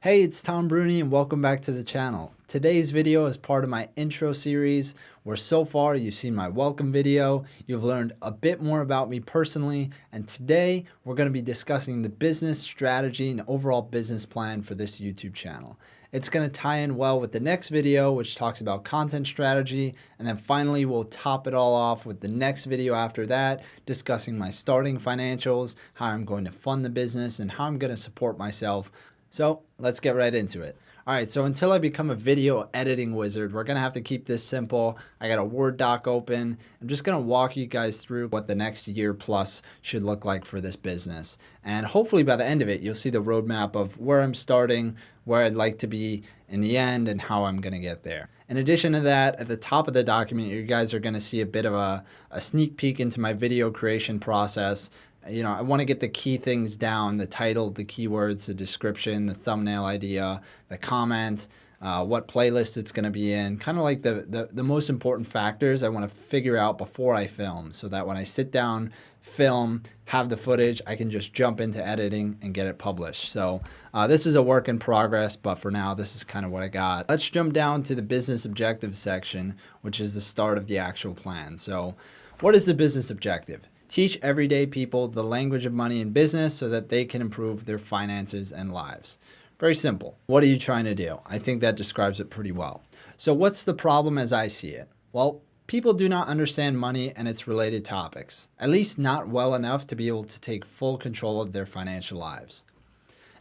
Hey, it's Tom Bruni and welcome back to the channel. Today's video is part of my intro series where so far you've seen my welcome video, you've learned a bit more about me personally, and today we're going to be discussing the business strategy and overall business plan for this YouTube channel. It's going to tie in well with the next video, which talks about content strategy, and then finally we'll top it all off with the next video after that, discussing my starting financials, how I'm going to fund the business, and how I'm going to support myself. So let's get right into it. All right, so until I become a video editing wizard, we're gonna have to keep this simple. I got a Word doc open. I'm just gonna walk you guys through what the next year plus should look like for this business. And hopefully by the end of it, you'll see the roadmap of where I'm starting, where I'd like to be in the end, and how I'm gonna get there. In addition to that, at the top of the document, you guys are gonna see a bit of a sneak peek into my video creation process. I want to get the key things down: the title, the keywords, the description, the thumbnail idea, the comment, what playlist it's going to be in, kind of like the most important factors I want to figure out before I film, so that when I sit down, film, have the footage, I can just jump into editing and get it published. So this is a work in progress, but for now, this is kind of what I got. Let's jump down to the business objectives section, which is the start of the actual plan. So what is the business objective? Teach everyday people the language of money and business so that they can improve their finances and lives. Very simple. What are you trying to do? I think that describes it pretty well. So what's the problem as I see it? Well, people do not understand money and its related topics, at least not well enough to be able to take full control of their financial lives.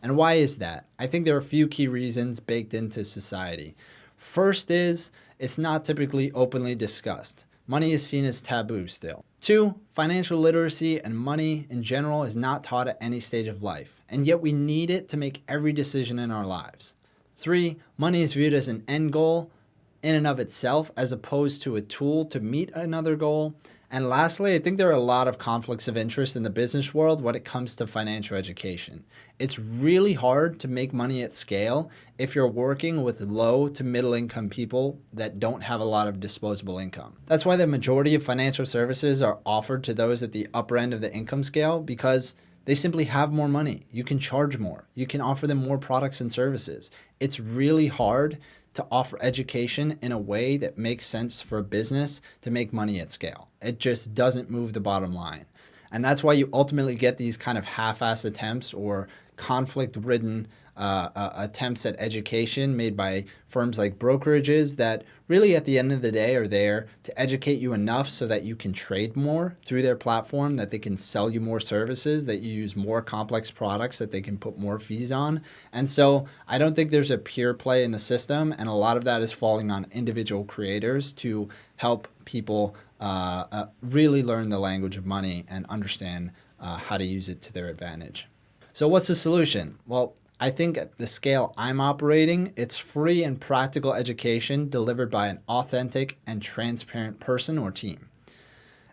And why is that? I think there are a few key reasons baked into society. First is, it's not typically openly discussed. Money is seen as taboo still. 2, financial literacy and money in general is not taught at any stage of life, and yet we need it to make every decision in our lives. 3, money is viewed as an end goal in and of itself as opposed to a tool to meet another goal. And lastly, I think there are a lot of conflicts of interest in the business world when it comes to financial education. It's really hard to make money at scale if you're working with low to middle income people that don't have a lot of disposable income. That's why the majority of financial services are offered to those at the upper end of the income scale, because they simply have more money. You can charge more. You can offer them more products and services. It's really hard to offer education in a way that makes sense for a business to make money at scale. It just doesn't move the bottom line. And that's why you ultimately get these kind of half-ass attempts or conflict-ridden attempts at education made by firms like brokerages that really at the end of the day are there to educate you enough so that you can trade more through their platform, that they can sell you more services, that you use more complex products that they can put more fees on. And so I don't think there's a pure play in the system, and a lot of that is falling on individual creators to help people really learn the language of money and understand how to use it to their advantage. So what's the solution? Well, I think at the scale I'm operating, it's free and practical education delivered by an authentic and transparent person or team.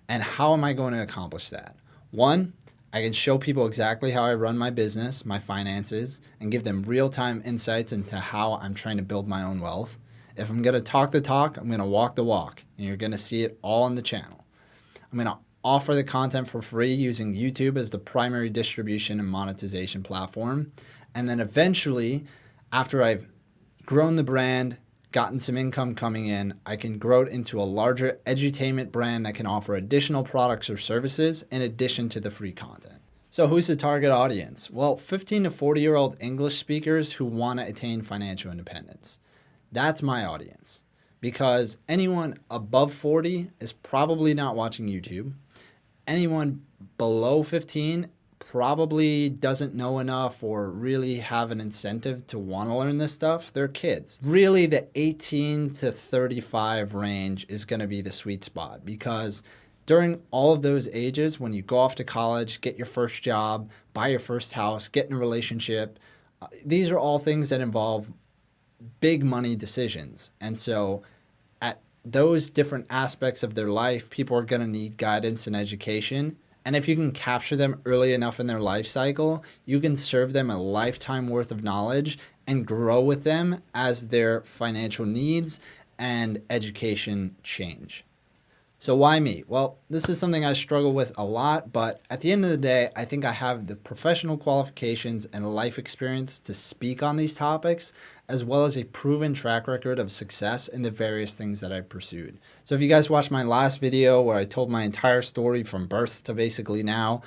And how am I going to accomplish that? 1, I can show people exactly how I run my business, my finances, and give them real-time insights into how I'm trying to build my own wealth. If I'm going to talk the talk, I'm going to walk the walk, and you're going to see it all on the channel. I'm going to offer the content for free using YouTube as the primary distribution and monetization platform. And then eventually, after I've grown the brand, gotten some income coming in, I can grow it into a larger edutainment brand that can offer additional products or services in addition to the free content. So who's the target audience? Well, 15 to 40-year-old English speakers who want to attain financial independence. That's my audience, because anyone above 40 is probably not watching YouTube. Anyone below 15 probably doesn't know enough or really have an incentive to want to learn this stuff. They're kids. Really, the 18 to 35 range is going to be the sweet spot, because during all of those ages, when you go off to college, get your first job, buy your first house, get in a relationship, these are all things that involve big money decisions. And so at those different aspects of their life, people are going to need guidance and education. And if you can capture them early enough in their life cycle, you can serve them a lifetime worth of knowledge and grow with them as their financial needs and education change. So why me? Well, this is something I struggle with a lot, but at the end of the day, I think I have the professional qualifications and life experience to speak on these topics, as well as a proven track record of success in the various things that I pursued. So if you guys watched my last video where I told my entire story from birth to basically now,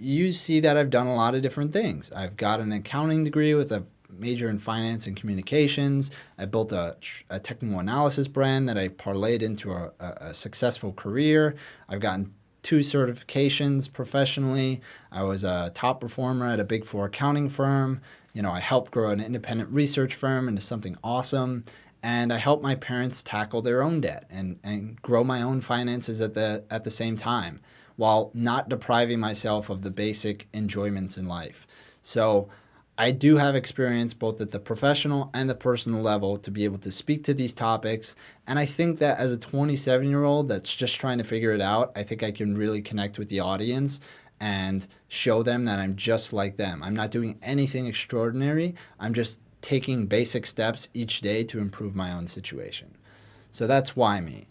you see that I've done a lot of different things. I've got an accounting degree with a major in finance and communications. I built a technical analysis brand that I parlayed into a successful career. I've gotten 2 certifications professionally. I was a top performer at a Big 4 accounting firm. You know, I helped grow an independent research firm into something awesome. And I helped my parents tackle their own debt and grow my own finances at the same time, while not depriving myself of the basic enjoyments in life. So I do have experience both at the professional and the personal level to be able to speak to these topics. And I think that as a 27-year-old that's just trying to figure it out, I think I can really connect with the audience and show them that I'm just like them. I'm not doing anything extraordinary. I'm just taking basic steps each day to improve my own situation. So that's why me.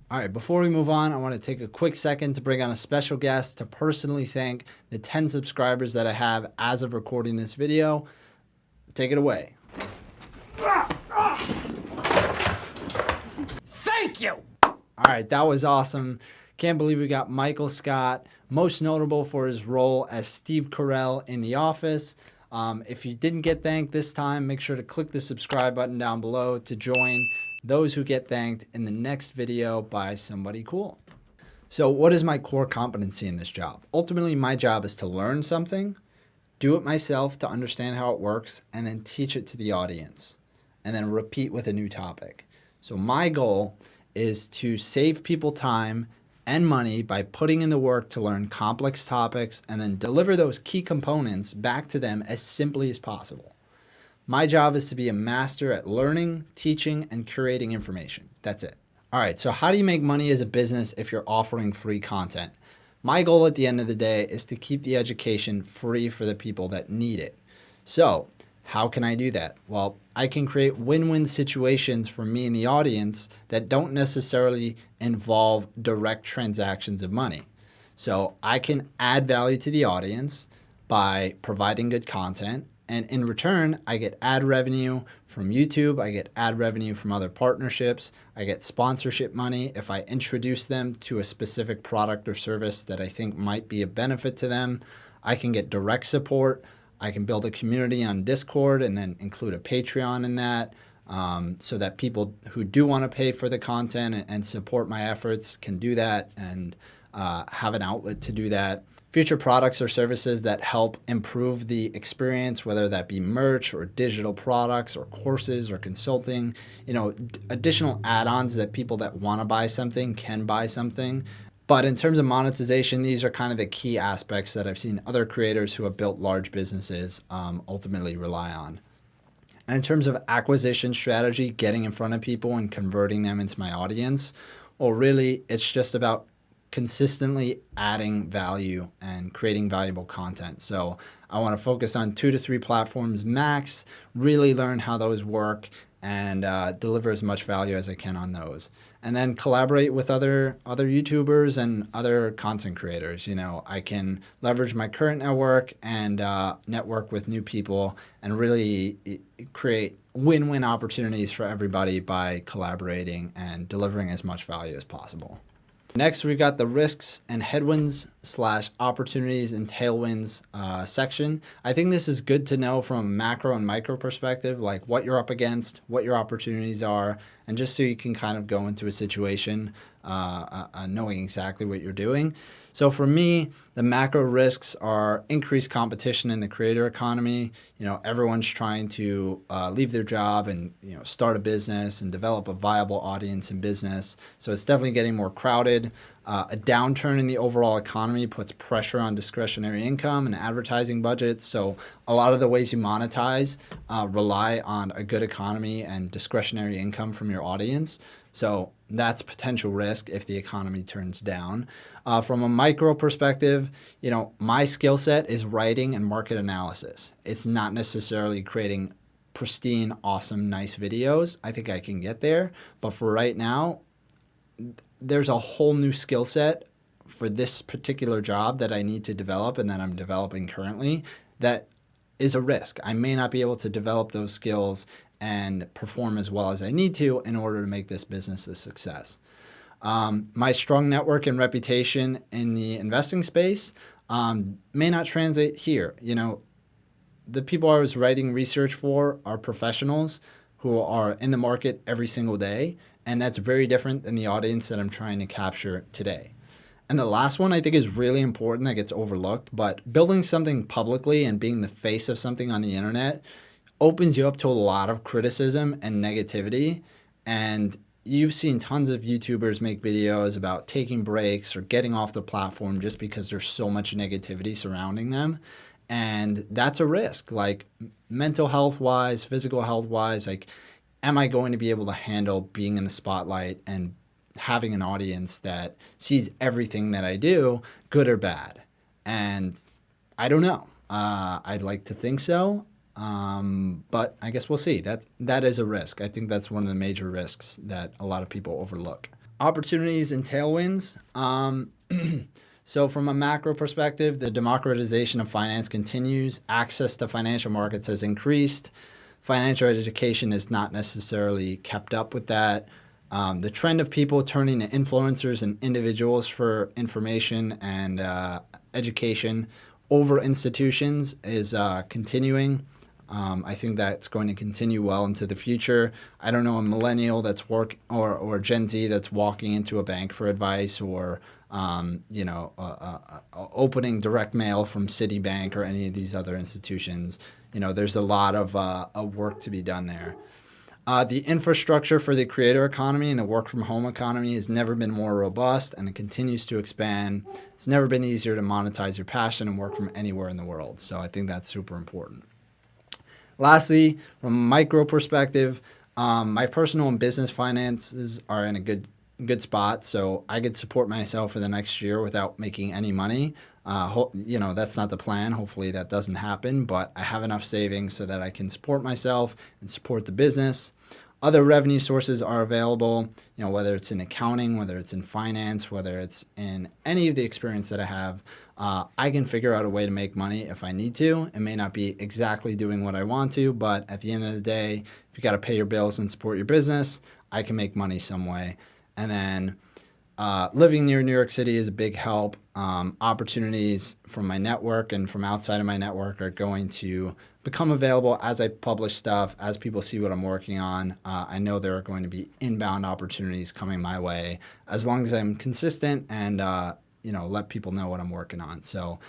All right, before we move on, I want to take a quick second to bring on a special guest to personally thank the 10 subscribers that I have as of recording this video. Take it away. Thank you! All right, that was awesome. Can't believe we got Michael Scott, most notable for his role as Steve Carell in The Office. If you didn't get thanked this time, make sure to click the subscribe button down below to join those who get thanked in the next video by somebody cool. So what is my core competency in this job? Ultimately, my job is to learn something, do it myself to understand how it works, and then teach it to the audience, and then repeat with a new topic. So my goal is to save people time and money by putting in the work to learn complex topics and then deliver those key components back to them as simply as possible. My job is to be a master at learning, teaching, and curating information. That's it. All right, so how do you make money as a business if you're offering free content? My goal at the end of the day is to keep the education free for the people that need it. So how can I do that? Well, I can create win-win situations for me and the audience that don't necessarily involve direct transactions of money. So I can add value to the audience by providing good content. And in return, I get ad revenue from YouTube. I get ad revenue from other partnerships. I get sponsorship money if I introduce them to a specific product or service that I think might be a benefit to them. I can get direct support. I can build a community on Discord and then include a Patreon in that, so that people who do want to pay for the content and support my efforts can do that and have an outlet to do that. Future products or services that help improve the experience, whether that be merch or digital products or courses or consulting, additional add-ons that people that want to buy something can buy something. But in terms of monetization, these are kind of the key aspects that I've seen other creators who have built large businesses ultimately rely on. And in terms of acquisition strategy, getting in front of people and converting them into my audience, well, really, it's just about consistently adding value and creating valuable content. So I want to focus on 2 to 3 platforms max, really learn how those work, and deliver as much value as I can on those. And then collaborate with other YouTubers and other content creators. I can leverage my current network and network with new people and really create win-win opportunities for everybody by collaborating and delivering as much value as possible. Next, we've got the risks and headwinds / opportunities and tailwinds section. I think this is good to know from a macro and micro perspective, like what you're up against, what your opportunities are, and just so you can kind of go into a situation knowing exactly what you're doing. So for me, the macro risks are increased competition in the creator economy. Everyone's trying to leave their job and start a business and develop a viable audience in business. So it's definitely getting more crowded. A downturn in the overall economy puts pressure on discretionary income and advertising budgets. So a lot of the ways you monetize rely on a good economy and discretionary income from your audience. So that's potential risk if the economy turns down. From a micro perspective, my skill set is writing and market analysis. It's not necessarily creating pristine, awesome, nice videos. I think I can get there. But for right now, there's a whole new skill set for this particular job that I need to develop and that I'm developing currently that is a risk. I may not be able to develop those skills and perform as well as I need to in order to make this business a success. My strong network and reputation in the investing space may not translate here. You know, the people I was writing research for are professionals who are in the market every single day, and that's very different than the audience that I'm trying to capture today. And the last one I think is really important that gets overlooked, but building something publicly and being the face of something on the internet opens you up to a lot of criticism and negativity. And you've seen tons of YouTubers make videos about taking breaks or getting off the platform just because there's so much negativity surrounding them. And that's a risk, like mental health wise, physical health wise, like, am I going to be able to handle being in the spotlight and having an audience that sees everything that I do, good or bad? And I don't know. I'd like to think so, but I guess we'll see. That is a risk. I think that's one of the major risks that a lot of people overlook. Opportunities and tailwinds. So from a macro perspective, the democratization of finance continues. Access to financial markets has increased. Financial education is not necessarily kept up with that. The trend of people turning to influencers and individuals for information and education over institutions is continuing. I think that's going to continue well into the future. I don't know a millennial that's or Gen Z that's walking into a bank for advice or opening direct mail from Citibank or any of these other institutions. You know, there's a lot of work to be done there. The infrastructure for the creator economy and the work from home economy has never been more robust, and it continues to expand. It's never been easier to monetize your passion and work from anywhere in the world. So I think that's super important. Lastly, from a micro perspective, my personal and business finances are in a good spot, so I could support myself for the next year without making any money. That's not the plan. Hopefully that doesn't happen, but I have enough savings so that I can support myself and support the business. Other revenue sources are available, whether it's in accounting, whether it's in finance, whether it's in any of the experience that I have. I can figure out a way to make money if I need to. It may not be exactly doing what I want to, but at the end of the day, if you got to pay your bills and support your business, I can make money some way. And then living near New York City is a big help. Opportunities from my network and from outside of my network are going to become available as I publish stuff, as people see what I'm working on. I know there are going to be inbound opportunities coming my way as long as I'm consistent and let people know what I'm working on. So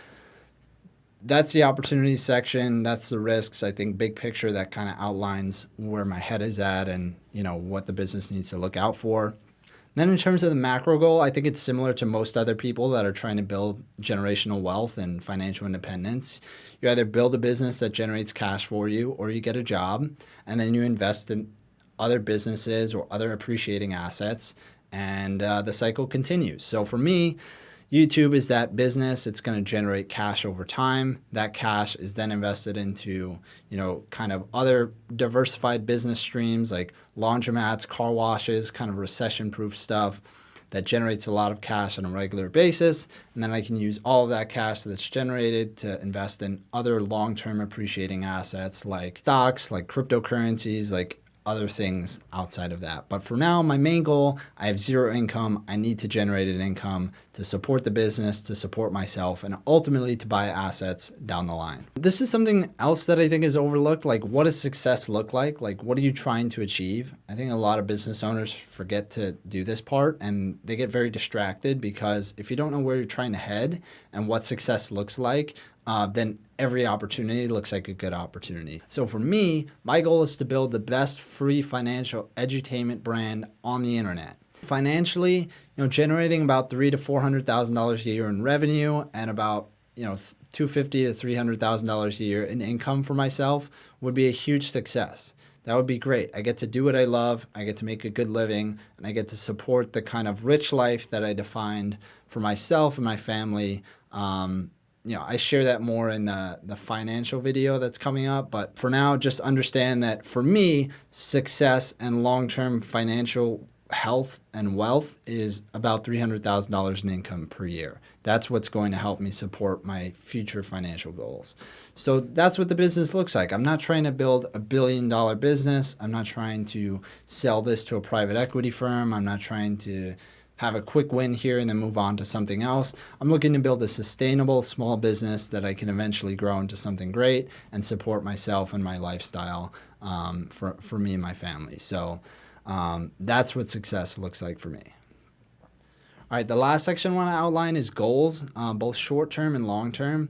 that's the opportunities section. That's the risks. I think big picture that kind of outlines where my head is at and what the business needs to look out for. Then in terms of the macro goal, I think it's similar to most other people that are trying to build generational wealth and financial independence. You either build a business that generates cash for you or you get a job and then you invest in other businesses or other appreciating assets and the cycle continues. So for me, YouTube is that business. It's going to generate cash over time. That cash is then invested into, kind of other diversified business streams like laundromats, car washes, kind of recession-proof stuff that generates a lot of cash on a regular basis. And then I can use all of that cash that's generated to invest in other long-term appreciating assets like stocks, like cryptocurrencies, like other things outside of that. But for now, my main goal, I have zero income. I need to generate an income to support the business, to support myself, and ultimately to buy assets down the line. This is something else that I think is overlooked. Like, what does success look like? Like, what are you trying to achieve? I think a lot of business owners forget to do this part and they get very distracted because if you don't know where you're trying to head and what success looks like, then every opportunity looks like a good opportunity. So for me, my goal is to build the best free financial edutainment brand on the internet. Financially, generating about $300,000 to $400,000 a year in revenue and about $250,000 to $300,000 a year in income for myself would be a huge success. That would be great. I get to do what I love, I get to make a good living, and I get to support the kind of rich life that I defined for myself and my family. I share that more in the financial video that's coming up. But for now, just understand that for me, success and long-term financial health and wealth is about $300,000 in income per year. That's what's going to help me support my future financial goals. So that's what the business looks like. I'm not trying to build a $1 billion business. I'm not trying to sell this to a private equity firm. I'm not trying to have a quick win here and then move on to something else. I'm looking to build a sustainable small business that I can eventually grow into something great and support myself and my lifestyle for me and my family. So that's what success looks like for me. All right, the last section I want to outline is goals, both short-term and long-term.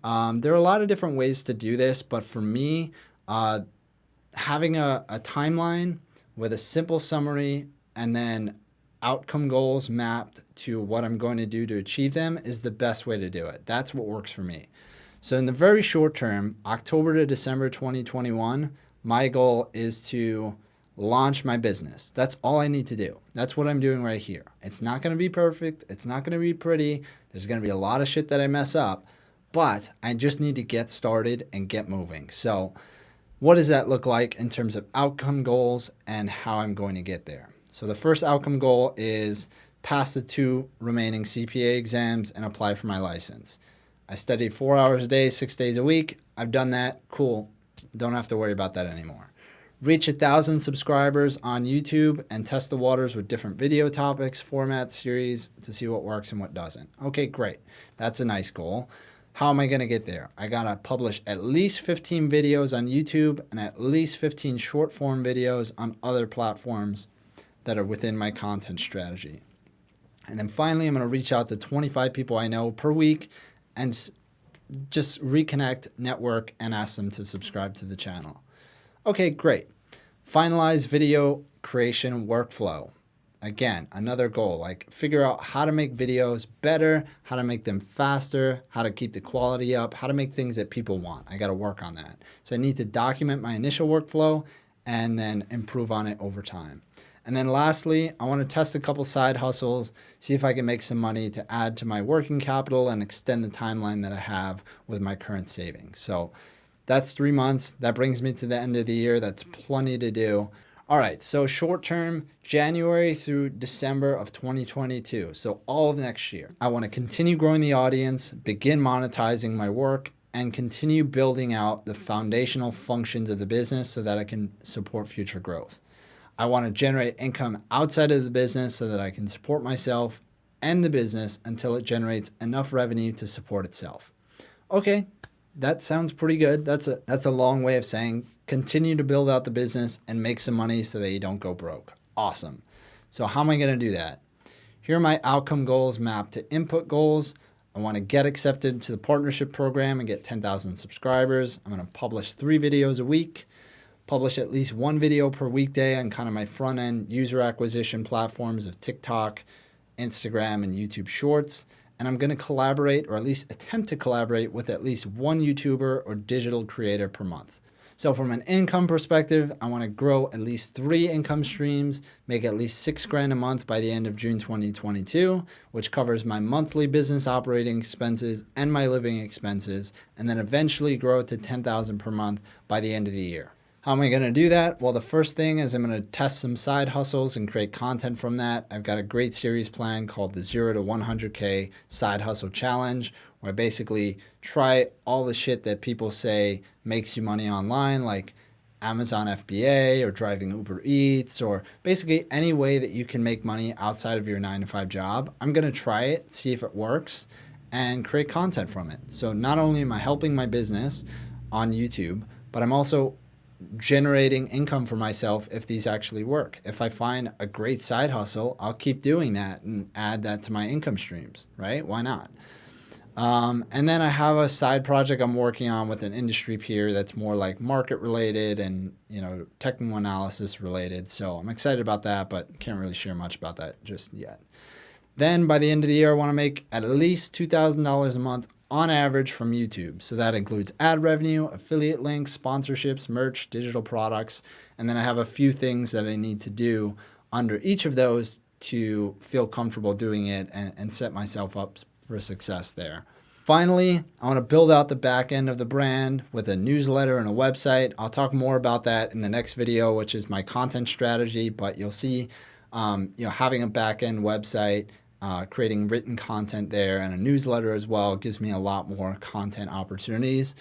There are a lot of different ways to do this, but for me, having a timeline with a simple summary and then outcome goals mapped to what I'm going to do to achieve them is the best way to do it. That's what works for me. So in the very short term, October to December 2021, my goal is to launch my business. That's all I need to do. That's what I'm doing right here. It's not going to be perfect. It's not going to be pretty. There's going to be a lot of shit that I mess up, but I just need to get started and get moving. So what does that look like in terms of outcome goals and how I'm going to get there? So the first outcome goal is pass the 2 remaining CPA exams and apply for my license. I studied 4 hours a day, 6 days a week. I've done that. Cool. Don't have to worry about that anymore. Reach 1,000 subscribers on YouTube and test the waters with different video topics, format, series to see what works and what doesn't. Okay, great. That's a nice goal. How am I going to get there? I got to publish at least 15 videos on YouTube and at least 15 short form videos on other platforms that are within my content strategy. And then finally, I'm going to reach out to 25 people I know per week and just reconnect, network, and ask them to subscribe to the channel. Okay, great. Finalize video creation workflow. Again, another goal, like figure out how to make videos better, how to make them faster, how to keep the quality up, how to make things that people want. I got to work on that. So I need to document my initial workflow and then improve on it over time. And then lastly, I want to test a couple side hustles, see if I can make some money to add to my working capital and extend the timeline that I have with my current savings. So that's 3 months. That brings me to the end of the year. That's plenty to do. All right, so short term, January through December of 2022. So all of next year. I want to continue growing the audience, begin monetizing my work, and continue building out the foundational functions of the business so that I can support future growth. I want to generate income outside of the business so that I can support myself and the business until it generates enough revenue to support itself. Okay, that sounds pretty good. That's a long way of saying continue to build out the business and make some money so that you don't go broke. Awesome. So how am I going to do that? Here are my outcome goals mapped to input goals. I want to get accepted to the partnership program and get 10,000 subscribers. I'm going to publish 3 videos a week. Publish at least 1 video per weekday on kind of my front end user acquisition platforms of TikTok, Instagram, and YouTube Shorts. And I'm going to collaborate, or at least attempt to collaborate, with at least 1 YouTuber or digital creator per month. So from an income perspective, I want to grow at least 3 income streams, make at least $6,000 a month by the end of June 2022, which covers my monthly business operating expenses and my living expenses, and then eventually grow it to $10,000 per month by the end of the year. How am I going to do that? Well, the first thing is I'm going to test some side hustles and create content from that. I've got a great series plan called the 0 to 100K Side Hustle Challenge, where I basically try all the shit that people say makes you money online, like Amazon FBA or driving Uber Eats, or basically any way that you can make money outside of your 9-to-5 job. I'm going to try it, see if it works, and create content from it. So not only am I helping my business on YouTube, but I'm also generating income for myself if these actually work. If I find a great side hustle, I'll keep doing that and add that to my income streams, right? Why not? And then I have a side project I'm working on with an industry peer that's more like market related and, technical analysis related. So I'm excited about that, but can't really share much about that just yet. Then by the end of the year, I want to make at least $2,000 a month on average from YouTube. So that includes ad revenue, affiliate links, sponsorships, merch, digital products. And then I have a few things that I need to do under each of those to feel comfortable doing it and set myself up for success there. Finally, I want to build out the back end of the brand with a newsletter and a website. I'll talk more about that in the next video, which is my content strategy, but you'll see Having a back-end website, creating written content there, and a newsletter as well gives me a lot more content opportunities,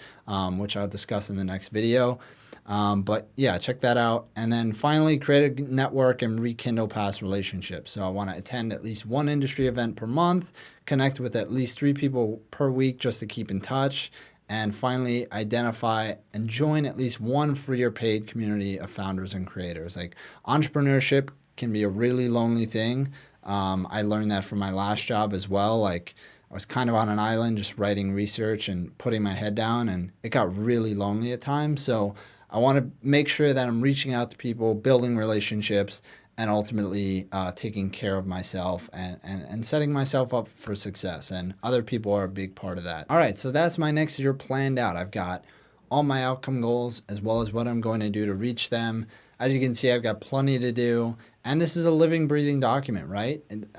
which I'll discuss in the next video. But yeah, check that out. And then finally, create a network and rekindle past relationships. So I want to attend at least one industry event per month, connect with at least 3 people per week just to keep in touch. And finally, identify and join at least one free or paid community of founders and creators. Like, entrepreneurship can be a really lonely thing. I learned that from my last job as well. Like, I was kind of on an island just writing research and putting my head down, and it got really lonely at times. So I want to make sure that I'm reaching out to people, building relationships, and ultimately taking care of myself and setting myself up for success. And other people are a big part of that. All right, so that's my next year planned out. I've got all my outcome goals as well as what I'm going to do to reach them. As you can see, I've got plenty to do. And this is a living, breathing document, right? And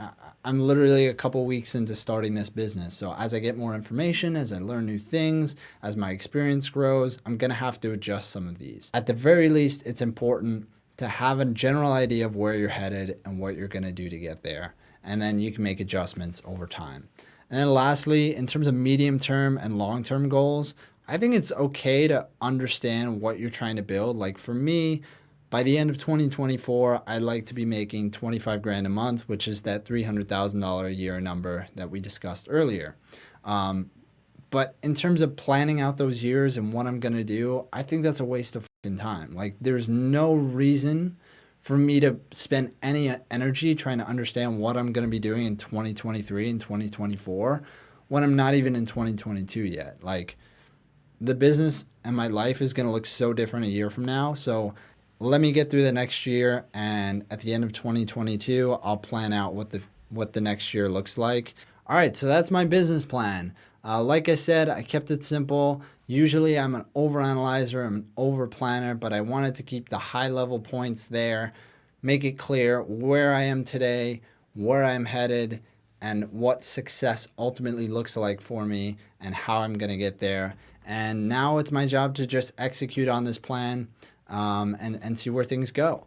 I'm literally a couple weeks into starting this business. So as I get more information, as I learn new things, as my experience grows, I'm going to have to adjust some of these. At the very least, it's important to have a general idea of where you're headed and what you're going to do to get there. And then you can make adjustments over time. And then lastly, in terms of medium-term and long-term goals, I think it's okay to understand what you're trying to build. Like, for me, by the end of 2024, I'd like to be making 25 grand a month, which is that $300,000 a year number that we discussed earlier. But in terms of planning out those years and what I'm going to do, I think that's a waste of fucking time. Like, there's no reason for me to spend any energy trying to understand what I'm going to be doing in 2023 and 2024 when I'm not even in 2022 yet. Like, the business and my life is going to look so different a year from now. So let me get through the next year, and at the end of 2022, I'll plan out what the next year looks like. All right, so that's my business plan. Like I said, I kept it simple. Usually I'm an overanalyzer, I'm an overplanner, but I wanted to keep the high-level points there, make it clear where I am today, where I'm headed, and what success ultimately looks like for me and how I'm going to get there. And now it's my job to just execute on this plan and see where things go.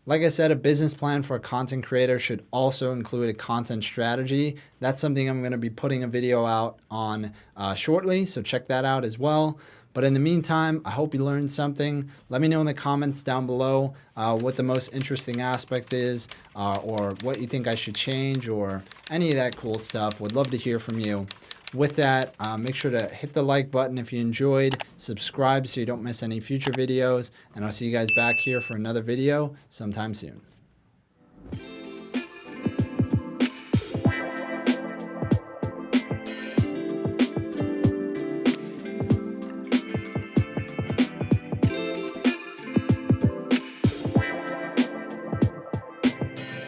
Like I said, a business plan for a content creator should also include a content strategy. That's something I'm going to be putting a video out on shortly, so check that out as well. But in the meantime, I hope you learned something. Let me know in the comments down below what the most interesting aspect is, or what you think I should change, or any of that cool stuff. Would love to hear from you. With that, make sure to hit the like button if you enjoyed, subscribe so you don't miss any future videos, and I'll see you guys back here for another video sometime soon.